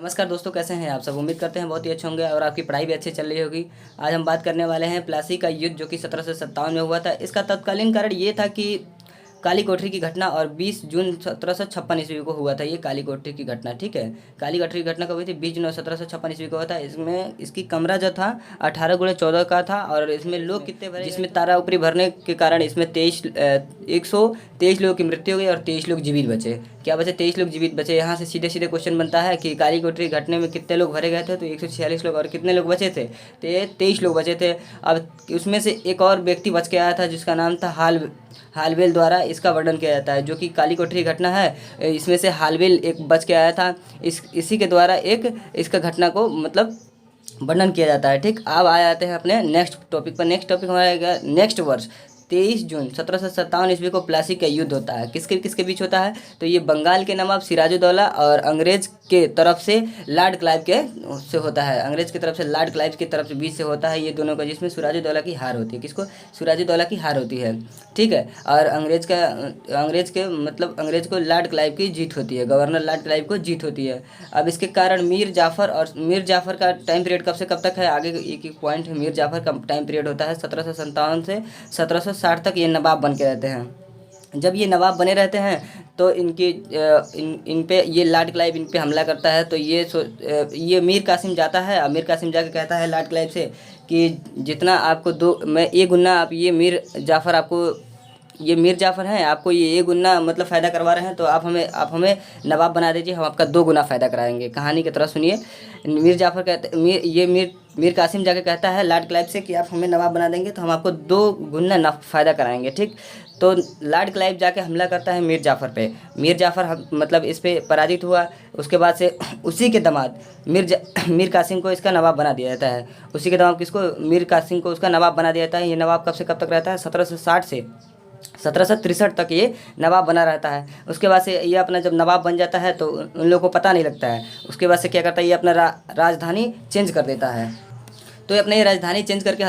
नमस्कार दोस्तों, कैसे हैं आप सब। उम्मीद करते हैं बहुत ही अच्छे होंगे और आपकी पढ़ाई भी अच्छी चल रही होगी। आज हम बात करने वाले हैं प्लासी का युद्ध जो कि 1757 में हुआ था। इसका तत्कालीन कारण ये था कि काली कोठरी की घटना और 20 जून 1756 ईस्वी को हुआ था ये काली कोठरी की घटना। ठीक है, काली कोठरी की घटना कब हुई थी? 20 जून 1756 ईस्वी को हुआ था। इसमें इसकी कमरा जो था 18x14 का था और इसमें लोग कितने भरे, जिसमें तारा ऊपरी भरने के कारण इसमें 123 लोगों की मृत्यु हो गई और 23 लोग जीवित बचे। क्या बचे? 23 लोग जीवित बचे। यहाँ से सीधे सीधे क्वेश्चन बनता है कि काली कोठरी घटने में कितने लोग भरे गए थे? तो 146 लोग। और कितने लोग बचे थे? तो 23 लोग बचे थे। अब उसमें से एक और व्यक्ति बच के आया था जिसका नाम था हालवेल द्वारा इसका वर्णन किया जाता है। जो कि काली कोठरी घटना है, इसमें से हालवेल एक बच के आया था। इसी के द्वारा एक इसका घटना को मतलब वर्णन किया जाता है। ठीक, अब आ जाते हैं अपने नेक्स्ट टॉपिक पर। नेक्स्ट टॉपिक हमारा रहेगा नेक्स्ट वर्ष 23 जून 1757 ईस्वी को प्लासी का युद्ध होता है। किसके किसके बीच होता है? तो ये बंगाल के नवाब सिराजुद्दौला और अंग्रेज के तरफ से लॉर्ड क्लाइव के से होता है। अंग्रेज की तरफ से लॉर्ड क्लाइव की तरफ से बीच से होता है ये दोनों का, जिसमें सिराजुद्दौला की हार होती है। किसको? सिराजुद्दौला की हार होती है। ठीक है, और अंग्रेज को लॉर्ड क्लाइव की जीत होती है, गवर्नर लॉर्ड क्लाइव को जीत होती है। अब इसके कारण मीर जाफ़र का टाइम पीरियड कब से कब तक है? आगे एक एक पॉइंट है। मीर जाफ़र का टाइम पीरियड होता है 1757 से 1760 तक। ये नवाब बन के रहते हैं। जब ये नवाब बने रहते हैं तो इन पे ये लॉर्ड क्लाइव इन पे हमला करता है। तो ये मीर कासिम जाता है और मीर कासिम जाके कहता है लॉर्ड क्लाइव से कि जितना आपको दो मैं ए गुना आप ये मीर जाफ़र हैं, आपको ये गुना मतलब फ़ायदा करवा रहे हैं, तो आप हमें नवाब बना दीजिए, हम आपका 2 गुना फ़ायदा कराएंगे। कहानी की तरह सुनिए। मीर कासिम जाके कहता है लॉर्ड क्लाइव से कि आप हमें नवाब बना देंगे तो हम आपको 2 गुना फ़ायदा कराएंगे। ठीक, तो लॉर्ड क्लाइव जाके हमला करता है मीर जाफ़र पे। मीर जाफ़र मतलब इस पे पराजित हुआ। उसके बाद से उसी के दामाद मीर कासिम को इसका नवाब बना दिया जाता है। उसी के दामाद किसको? मीर कासिम को उसका नवाब बना दिया जाता है। ये नवाब कब से कब तक रहता है? 1760 से 1763 तक ये नवाब बना रहता है। उसके बाद से ये अपना जब नवाब बन जाता है तो उन लोगों को पता नहीं लगता है। उसके बाद से क्या करता है, ये अपना राजधानी चेंज कर देता है। तो ये अपनी राजधानी चेंज करके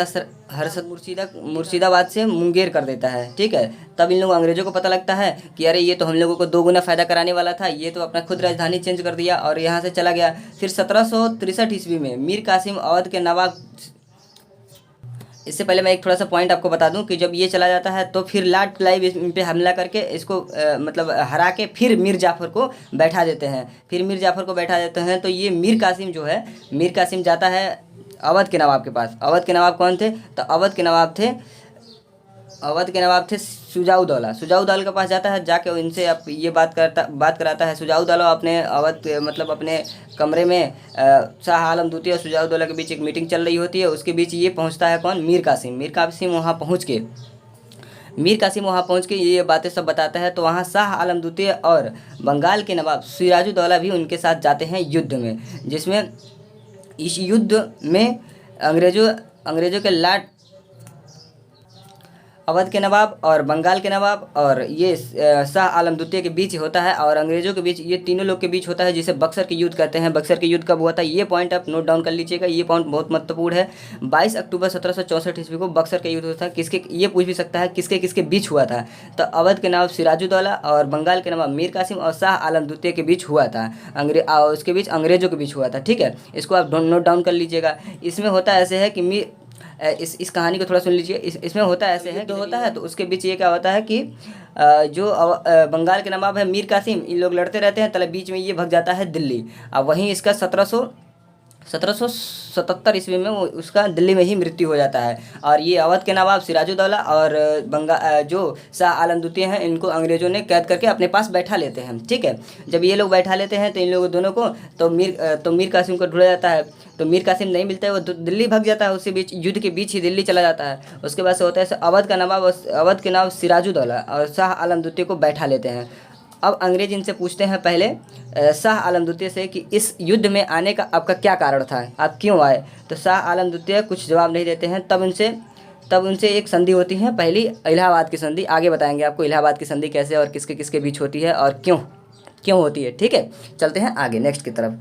मुर्शिदाबाद से मुंगेर कर देता है। ठीक है, तब इन लोगों अंग्रेजों को पता लगता है कि अरे ये तो हम लोगों को 2 गुना फ़ायदा कराने वाला था, ये तो अपना खुद राजधानी चेंज कर दिया और यहाँ से चला गया। फिर 1763 ईस्वी में मीर कासिम अवध के नवाब। इससे पहले मैं एक थोड़ा सा पॉइंट आपको बता दूं कि जब ये चला जाता है तो फिर लॉर्ड क्लाइव इन पे हमला करके इसको मतलब हरा के फिर मीर जाफ़र को बैठा देते हैं। तो ये मीर कासिम जो है, मीर कासिम जाता है अवध के नवाब के पास। अवध के नवाब कौन थे? तो अवध के नवाब थे सुजाउद्दौला के पास जाता है। जाके इनसे अब ये बात कराता है। सुजाउद्दौला अपने मतलब अपने कमरे में शाह आलम द्वितीय और सुजाउद्दौला के बीच एक मीटिंग चल रही होती है। उसके बीच ये पहुंचता है कौन? मीर कासिम वहाँ पहुँच के ये बातें सब बताता है। तो वहाँ शाह आलम द्वितीय और बंगाल के नवाब सिराजुद्दौला भी उनके साथ जाते हैं युद्ध में, जिसमें इस युद्ध में अंग्रेजों के लॉर्ड अवध के नवाब और बंगाल के नवाब और ये शाह आलम द्वितीय के बीच होता है और अंग्रेजों के बीच, ये तीनों लोग के बीच होता है, जिसे बक्सर के युद्ध कहते हैं। बक्सर के युद्ध कब हुआ था ये पॉइंट आप नोट डाउन कर लीजिएगा, ये पॉइंट बहुत महत्वपूर्ण है। 22 अक्टूबर 1764 ईस्वी को बक्सर का युद्ध होता है। किसके, ये पूछ भी सकता है किसके किसके बीच हुआ था? तो अवध के नवाब सिराजुद्दौला और बंगाल के नवाब मीर कासिम और शाह आलम द्वितीय के बीच हुआ था। उसके बीच अंग्रेजों के बीच हुआ था। ठीक है, इसको आप नोट डाउन कर लीजिएगा। इसमें होता ऐसे है कि इस कहानी को थोड़ा सुन लीजिए। इसमें होता ऐसे है जो होता है तो उसके बीच ये क्या होता है कि जो बंगाल के नवाब है मीर कासिम, इन लोग लड़ते रहते हैं। तले बीच में ये भग जाता है दिल्ली। अब वहीं इसका 1777 ईस्वी में उसका दिल्ली में ही मृत्यु हो जाता है। और ये अवध के नवाब सिराजुद्दौला और जो शाह आलम द्वितीय हैं, इनको अंग्रेजों ने कैद करके अपने पास बैठा लेते हैं। ठीक है, जब ये लोग बैठा लेते हैं तो इन लोगों दोनों को तो मीर कासिम को ढूंढा जाता है। तो मीर कासिम नहीं मिलता है, वो दिल्ली भाग जाता है। उसी बीच युद्ध के बीच ही दिल्ली चला जाता है। उसके बाद से होता है अवध के नवाब सिराजुद्दौला और शाह आलम द्वितीय को बैठा लेते हैं। अब अंग्रेज इनसे पूछते हैं पहले शाह आलम द्वितीय से कि इस युद्ध में आने का आपका क्या कारण था, आप क्यों आए? तो शाह आलम द्वितीय कुछ जवाब नहीं देते हैं। तब उनसे एक संधि होती है, पहली इलाहाबाद की संधि। आगे बताएंगे आपको इलाहाबाद की संधि कैसे और किसके किसके बीच होती है और क्यों होती है। ठीक है, चलते हैं आगे नेक्स्ट की तरफ।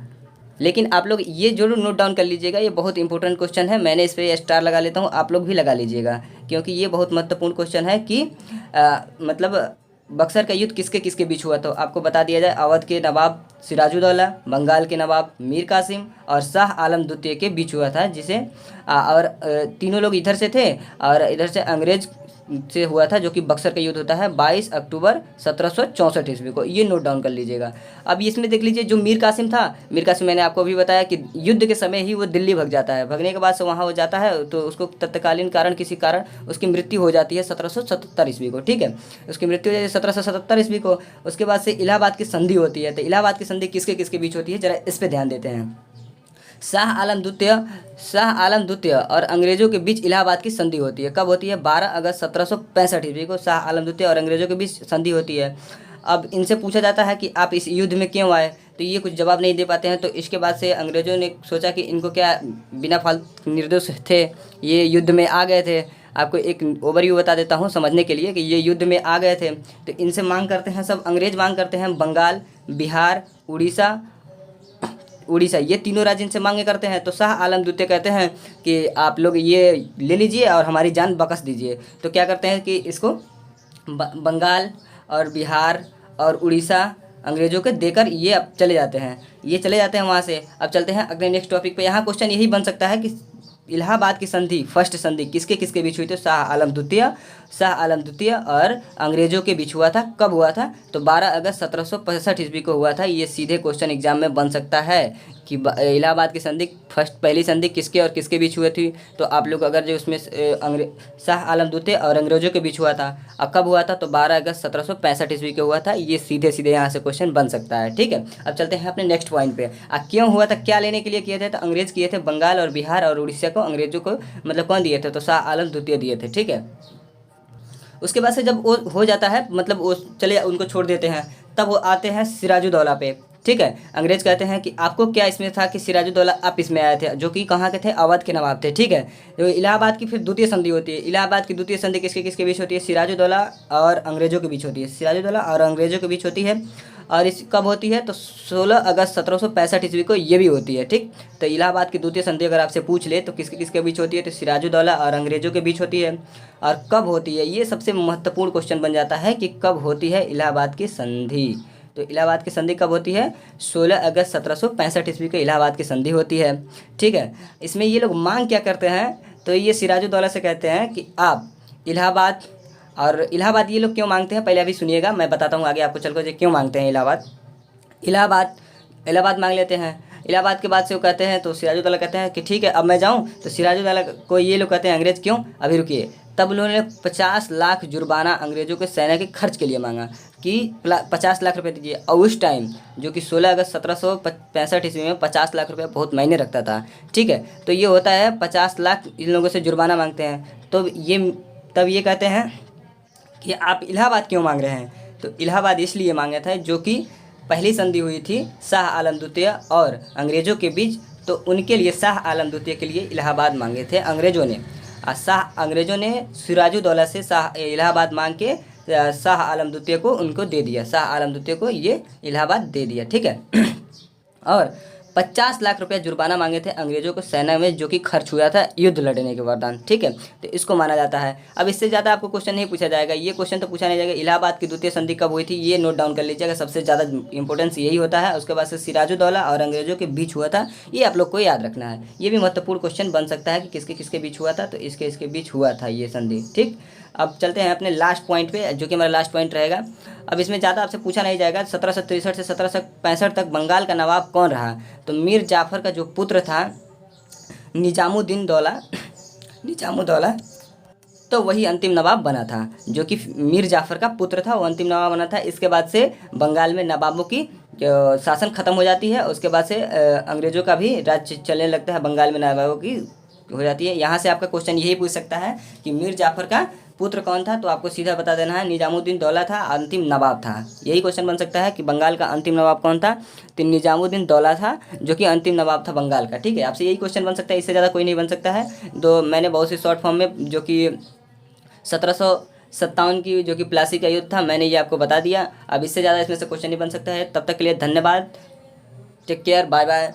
लेकिन आप लोग ये जरूर नोट डाउन कर लीजिएगा, ये बहुत इंपॉर्टेंट क्वेश्चन है। मैंने इस पर स्टार लगा लेता हूँ, आप लोग भी लगा लीजिएगा, क्योंकि ये बहुत महत्वपूर्ण क्वेश्चन है कि मतलब बक्सर का युद्ध किसके किसके बीच हुआ। तो आपको बता दिया जाए, अवध के नवाब सिराजुद्दौला, बंगाल के नवाब मीर कासिम और शाह आलम द्वितीय के बीच हुआ था, जिसे तीनों लोग इधर से थे और इधर से अंग्रेज से हुआ था, जो कि बक्सर का युद्ध होता है 22 अक्टूबर 1764 ईस्वी को। ये नोट डाउन कर लीजिएगा। अब इसमें देख लीजिए, जो मीर कासिम था, मीर कासिम मैंने आपको अभी बताया कि युद्ध के समय ही वो दिल्ली भग जाता है। भगने के बाद से वहाँ हो जाता है, तो उसको तत्कालीन कारण किसी कारण उसकी मृत्यु हो जाती है 1777 ईस्वी को। ठीक है, उसकी मृत्यु हो जाती है 1777 ईस्वी को। उसके बाद से इलाहाबाद की संधि होती है। तो इलाहाबाद की संधि किसके किसके बीच होती है, जरा इस पर ध्यान देते हैं। शाह आलम द्वितीय और अंग्रेजों के बीच इलाहाबाद की संधि होती है। कब होती है, 12 अगस्त 1765 ईस्वी को शाह आलम द्वितीय और अंग्रेजों के बीच संधि होती है। अब इनसे पूछा जाता है कि आप इस युद्ध में क्यों आए, तो ये कुछ जवाब नहीं दे पाते हैं। तो इसके बाद से अंग्रेजों ने सोचा कि इनको क्या बिना फालतू निर्दोष थे, ये युद्ध में आ गए थे। आपको एक ओवरव्यू बता देता हूँ समझने के लिए कि ये युद्ध में आ गए थे। तो इनसे मांग करते हैं, सब अंग्रेज मांग करते हैं बंगाल, बिहार, उड़ीसा, ये तीनों राज्य इनसे मांगे करते हैं। तो शाह आलम द्वितीय कहते हैं कि आप लोग ये ले लीजिए और हमारी जान बख्श दीजिए। तो क्या करते हैं कि इसको बंगाल और बिहार और उड़ीसा अंग्रेजों के देकर ये अब चले जाते हैं वहाँ से। अब चलते हैं अगले नेक्स्ट टॉपिक पे। यहाँ क्वेश्चन यही बन सकता है कि इलाहाबाद की संधि, फर्स्ट संधि किसके किसके बीच हुई थी, शाह आलम द्वितीय और अंग्रेजों के बीच हुआ था। कब हुआ था, तो 12 अगस्त 1765 ईस्वी को हुआ था। ये सीधे क्वेश्चन एग्जाम में बन सकता है कि इलाहाबाद की संधि पहली संधि किसके और किसके बीच हुई थी। तो आप लोग अगर जो उसमें शाह आलम द्वितीय और अंग्रेजों के बीच हुआ था, अब कब हुआ था, तो 12 अगस्त 1765 ईस्वी को हुआ था। ये सीधे सीधे यहाँ से क्वेश्चन बन सकता है। ठीक है, अब चलते हैं अपने नेक्स्ट पॉइंट पे। क्यों हुआ था, क्या लेने के लिए किए थे, तो अंग्रेज किए थे बंगाल और बिहार और उड़ीसा को अंग्रेजों को मतलब कौन दिए थे, तो शाह आलम द्वितीय दिए थे। ठीक है, उसके बाद से जब वो हो जाता है, मतलब वो चले उनको छोड़ देते हैं, तब वो आते हैं सिराजुद्दौला पे। ठीक है, अंग्रेज कहते हैं कि आपको क्या इसमें था कि सिराजुद्दौला आप इसमें आए थे, जो कि कहाँ के थे, अवध के नवाब थे। ठीक है, तो इलाहाबाद की फिर द्वितीय संधि होती है। इलाहाबाद की द्वितीय संधि किसके किसके बीच होती है, सिराजुद्दौला और अंग्रेजों के बीच होती है। सिराजुद्दौला और अंग्रेजों के बीच होती है। और इस कब होती है, तो 16 अगस्त 1765 ईस्वी को ये भी होती है। ठीक, तो इलाहाबाद की द्वितीय संधि अगर आपसे पूछ ले तो किसके किसके बीच होती है, तो सिराजुद्दौला और अंग्रेजों के बीच होती है। और कब होती है, ये सबसे महत्वपूर्ण क्वेश्चन बन जाता है कि कब होती है इलाहाबाद की संधि। तो इलाहाबाद की संधि कब होती है, 16 अगस्त 1765 ईस्वी को इलाहाबाद की संधि होती है। ठीक है, इसमें ये लोग मांग क्या करते हैं, तो ये सिराजुद्दौला से कहते हैं कि आप इलाहाबाद, और इलाहाबाद ये लोग क्यों मांगते हैं, पहले अभी सुनिएगा, मैं बताता हूँ आगे आपको चल कर क्यों मांगते हैं इलाहाबाद मांग लेते हैं। इलाहाबाद के बाद से वो कहते हैं, तो सिराजुद्दौला कहते हैं कि ठीक है अब मैं जाऊँ, तो सिराजुद्दौला को ये लोग कहते हैं अंग्रेज क्यों, अभी रुकिए। तब उन्होंने 50 लाख जुर्माना अंग्रेजों के सेना के खर्च के लिए मांगा कि 50 लाख रुपए दीजिए। और उस टाइम जो कि 16 अगस्त 1765 ईस्वी में 50 लाख रुपए बहुत मायने रखता था। ठीक है, तो ये होता है 50 लाख इन लोगों से जुर्माना मांगते हैं। तो तब ये कहते हैं कि आप इलाहाबाद क्यों मांग रहे हैं, तो इलाहाबाद इसलिए मांगे थे जो कि पहली संधि हुई थी शाह आलम द्वितीय और अंग्रेज़ों के बीच, तो उनके लिए शाह आलम द्वितीय के लिए इलाहाबाद मांगे थे अंग्रेज़ों ने। अंग्रेज़ों ने सिराजुद्दौला से इलाहाबाद मांग के शाह आलम द्वितीय को उनको दे दिया, शाह आलम द्वितीय को ये इलाहाबाद दे दिया। ठीक है, और 50 लाख रुपया जुर्माना मांगे थे अंग्रेजों को सेना में, जो कि खर्च हुआ था युद्ध लड़ने के वरदान। ठीक है, तो इसको माना जाता है। अब इससे ज़्यादा आपको क्वेश्चन नहीं पूछा जाएगा, ये क्वेश्चन तो पूछा नहीं जाएगा। इलाहाबाद की द्वितीय संधि कब हुई थी, ये नोट डाउन कर लीजिएगा, सबसे ज़्यादा इंपॉर्टेंस यही होता है। उसके बाद से सिराजुद्दौला और अंग्रेजों के बीच हुआ था, ये आप लोग को याद रखना है। ये भी महत्वपूर्ण क्वेश्चन बन सकता है कि किसके किसके बीच हुआ था, तो इसके बीच हुआ था ये संधि। ठीक, अब चलते हैं अपने लास्ट पॉइंट पे, जो कि हमारा लास्ट पॉइंट रहेगा। अब इसमें ज़्यादा आपसे पूछा नहीं जाएगा। 1763 से 1765 तक बंगाल का नवाब कौन रहा, तो मीर जाफ़र का जो पुत्र था निजामुद्दौला, तो वही अंतिम नवाब बना था। जो कि मीर जाफ़र का पुत्र था, वो अंतिम नवाब बना था। इसके बाद से बंगाल में नवाबों की शासन ख़त्म हो जाती है। उसके बाद से अंग्रेज़ों का भी राज्य चलने लगता है, बंगाल में नवाबों की हो जाती है। यहाँ से आपका क्वेश्चन यही पूछ सकता है कि मीर जाफ़र का पुत्र कौन था, तो आपको सीधा बता देना है निजामुद्दीन दौला था, अंतिम नवाब था। यही क्वेश्चन बन सकता है कि बंगाल का अंतिम नवाब कौन था, तो निजामुद्दीन दौला था, जो कि अंतिम नवाब था बंगाल का। ठीक है, आपसे यही क्वेश्चन बन सकता है, इससे ज़्यादा कोई नहीं बन सकता है। तो मैंने बहुत सी शॉर्ट फॉर्म में, जो कि 1757 की जो कि प्लासी का युद्ध था, मैंने ये आपको बता दिया। अब इससे ज़्यादा इसमें से क्वेश्चन नहीं बन सकता है। तब तक के लिए धन्यवाद, टेक केयर, बाय बाय।